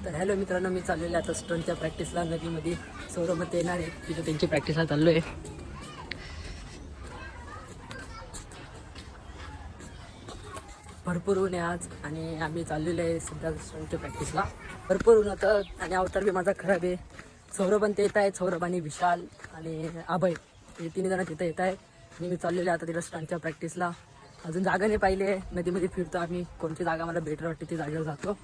तर हॅलो मित्रांनो, मी चाललेलो आता स्टंटच्या प्रॅक्टिसला नदीमध्ये. सौरभ येणार आहे तिथे, त्यांची प्रॅक्टिसला चाललो आहे. भरपूर ऊन आहे आज आणि आम्ही चाललेलो आहे सध्या स्टंटच्या प्रॅक्टिसला. भरपूर ऊन होतं आणि अवतार बी माझा खराब आहे. सौरभ पण ते येत आहेत, सौरभ आणि विशाल आणि अभय हे 3 जण तिथं येत आहे आणि मी चाललेलो आहे आता तिथं स्टंटच्या प्रॅक्टिसला. अजून जागा नाही पाहिले, नदीमध्ये फिरतो आम्ही. कोणती जागा मला बेटर वाटते ती जागेवर जातो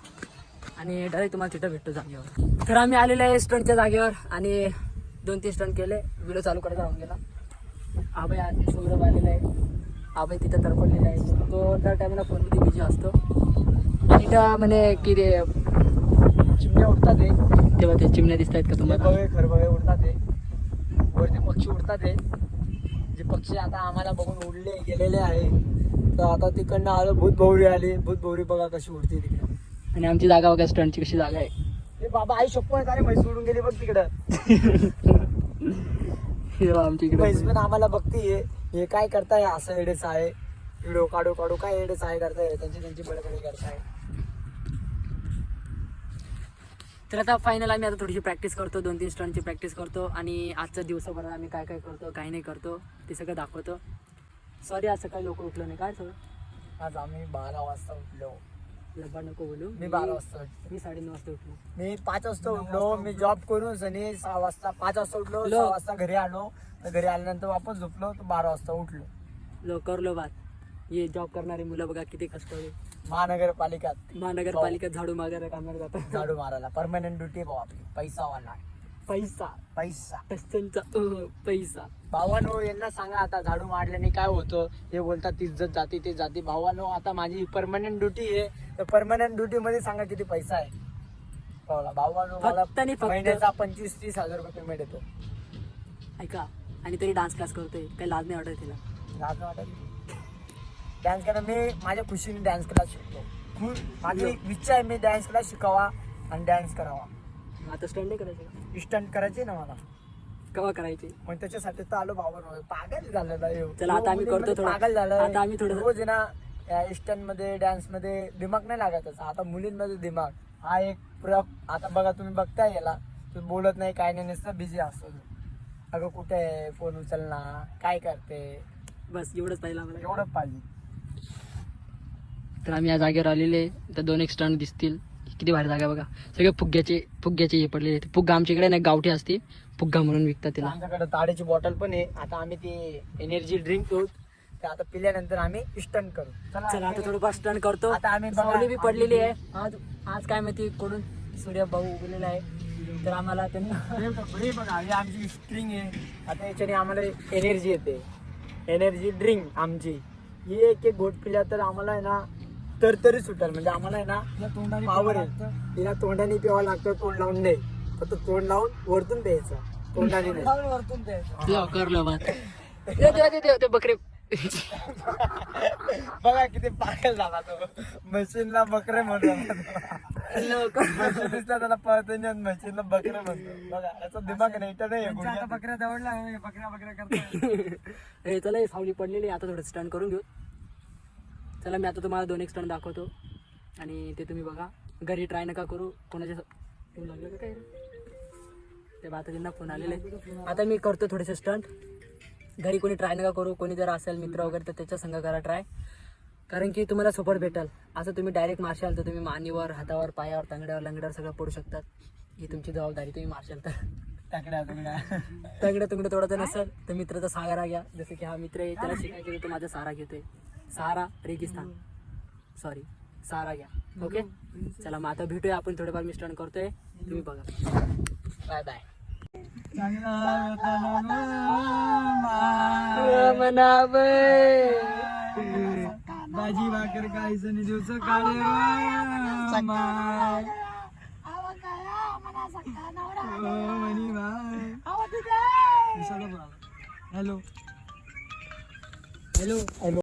आणि डायरेक्ट तुम्हाला तिथं भेटतो जागेवर. तर आम्ही आलेलो आहे स्टंटच्या जागेवर आणि 2-3 स्टंट केले. व्हिडिओ चालू करायचा राहून गेला. अभय आणि सौरभ आलेला आहे. अभय तिथं तरपडलेला आहे, तो त्या टायमाला फोनमध्ये बिझी असतो. तिथं म्हणे की रे चिमण्या उडतात आहे, तेव्हा ते चिमण्या दिसत आहेत का तुम्हाला? खरबळे उडतात आहे, वरती पक्षी उडतात आहे. जे पक्षी आता आम्हाला बघून उडले गेलेले आहे. तर आता तिकडनं आलो, भूतभौरी आली. भूतभौरी बघा कशी उडते तिकडे. आणि आमची जागा बघा, स्टंटची कशी जागा आहे. हे बाबा आई शप्पथ, अरे म्हैस उडून गेली बघ तिकडं. आमची म्हैस पण आम्हाला बघतीये. हे काय करताय, असं एडेच आहे. व्हिडिओ काढू काढू काय एडेच आहे करताय, त्यांची बडबडी करताय. तर आता फायनल आम्ही आता थोडीशी प्रॅक्टिस करतो, 2-3 स्टंटची प्रॅक्टिस करतो आणि आजच्या दिवसाभरात आम्ही काय काय करतो काय नाही करतो ते सगळं दाखवतो. सॉरी आज सकाळी लोक उठलो नाही. काय सगळं आज आम्ही 12 वाजता उठलो. लब्बा नको बोलू. मी 12 वाजता उठलो. मी 9:30 वाजता उठलो. मी 5 वाजता उठलो. मी जॉब करून सनी 6 वाजता 5 वाजता उठलो. 6 वाजता घरी आलो. घरी आल्यानंतर वापस झोपलो तर 12 वाजता उठलो. लो करलो बात. हे जॉब करणारी मुलं बघा किती कष्ट आहे. महानगरपालिकेत झाडू मागायला कामाला जातात. झाडू मारायला परमनंट ड्युटी भाऊ आपली. पैसा वाला पैसा पैसा कष्टांचा पैसा. भावानो यांना सांगा आता झाडू मारल्याने काय होतं. हे बोलतात इज्जत जाती ते जाती. भावानो आता माझी परमनंट ड्युटी आहे, तर परमनंट ड्युटी मध्ये सांगा किती पैसा आहे. भावानो मला महिन्याचा 25-30 हजार रुपये पेमेंट येतो. ऐका, आणि तरी डान्स क्लास करतोय, काही लाज नाही वाटत तिला? लाज वाटत डान्स करा. मी माझ्या खुशीने डान्स क्लास शिकतो. माझी इच्छा आहे मी डान्स क्लास शिकावा आणि डान्स करावा. आता स्टंट नाही करायचे, स्टंट करायचे ना मला. केव्हा करायचे? मग त्याच्यासाठी तर आलो भावानो. पागल झालेला. चला आता आम्ही करतो थोडं. पागल झालं. आता आम्ही थोडं रोज आहे ना स्टंट मध्ये डान्स मध्ये दिमाग नाही लागत. आता मुलींमध्ये दिमाग हा एक आता बघा तुम्ही बघताय याला, तुम्ही बोलत नाही काय नाही, नुसतं बिझी असतो. अगं कुठे आहे, फोन उचल ना, काय करते, बस एवढंच पाहिलं आम्हाला. एवढं पाहिजे. तर आम्ही या जागेवर आलेले. तर 2 स्टंट दिसतील. किती भारी जागा बघा. सगळे फुग्ग्याचे हे पडलेले. फुग्गा आमच्याकडे नाही, गावठी असते फुग्गा म्हणून विकतात तिला. आमच्याकडे ताड्याची बॉटल पण आहे. आता आम्ही ती एनर्जी ड्रिंक घेऊ. तर आता पिल्यानंतर आम्ही स्टंट करू. चला आता थोडंफार स्टंट करतो. आता आम्ही सावली बी पडलेली आहे. आज काय माहिती कोणून सूर्य भाऊ उगलेला आहे. तर आम्हाला त्यांना बघा ही आमची स्ट्रिंग आहे. आता याच्याने आम्हाला एनर्जी येते. एनर्जी ड्रिंक आमची ही एक घोट पिल्या तर आम्हाला आहे ना तरतरी सुटेल. म्हणजे आम्हाला आहे ना पावर आहे. तिला तोंडाने प्यावं लागतं, तोंड लावून नाही. फक्त तोंड लावून वरतून प्यायचं, तोंडाने नाही. वरतून प्यायचं. करलो बात. ते बकरे बघा किती पागल झाला तो. मशीनला बकरे म्हणतो. त्याला पळतो नाही, मशीनला बकरे म्हणतो. बघा याचा दिमाग नाही. बकऱ्या दवडला, बकऱ्या करतो. हे चला, हे सावली पडलेली. आता थोडं स्टंट करून घेऊ. चला मी आता तुम्हाला 2 स्टंट दाखवतो आणि ते तुम्ही बघा. घरी ट्राय नका करू. कोणाच्या फोन लागलं का काय ते आता त्यांना फोन आलेले. आता मी करतो थोडेसे स्टंट. घरी कोणी ट्राय नका करू. कोणी जर असेल मित्र वगैरे तर त्याच्या संग करा ट्राय, कारण की तुम्हाला सपोर्ट भेटेल. असं तुम्ही डायरेक्ट मारशाल तर तुम्ही मानेवर, हातावर, पायावर, तांगड्यावर, लंगड्यावर सगळं पडू शकतात. ही तुमची जबाबदारी. तुम्ही मारशाल तर तंगड्या तोडायचं नसेल तर मित्राचा सहारा घ्या. जसं की हा मित्र आहे, त्याला शिकायचं तो माझा सहारा घेतोय. सहारा रेगिस्तान, सॉरी सहारा घ्या. ओके चला मग आता भेटूया आपण. थोडंफार मी स्टंट करतोय, तुम्ही बघा. Bye bye. भाजी भाकर काहीच दिवस काढे. Hello hello hello.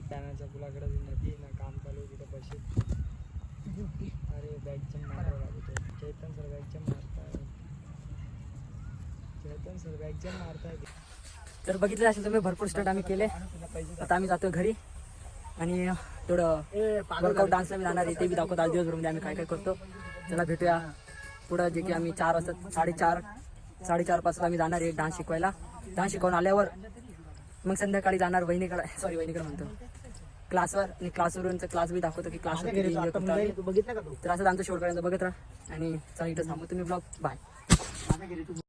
त्यानाच्या पुलाकडे नदी ना काम चालू तिथे पैसे. अरे बॅगच्या मारावं लागतो. चैतन सर बॅगच्या मारताय. तर बघितलं असेल तुम्ही, भरपूर स्टंट आम्ही केले. आता आम्ही जातो घरी आणि थोडं वर्कआउट डान्सला मी जाणार आहे ते बी दाखवतो आज दिवसभर आम्ही काय काय करतो. चला भेटूया पुढं जे की आम्ही 4 वाजता 4:30 पासून आम्ही जाणार आहे डान्स शिकवायला. डान्स शिकवून आल्यावर मग संध्याकाळी जाणार वहिनीकडे म्हणतो क्लासवर. आणि क्लासवरून क्लास बी दाखवतो की क्लासवर किती enjoy करतो. बघितलं का तू तर असं आमचं शेवटपर्यंत बघत राहा आणि चला इथं थांबू तुम्ही ब्लॉग बाय.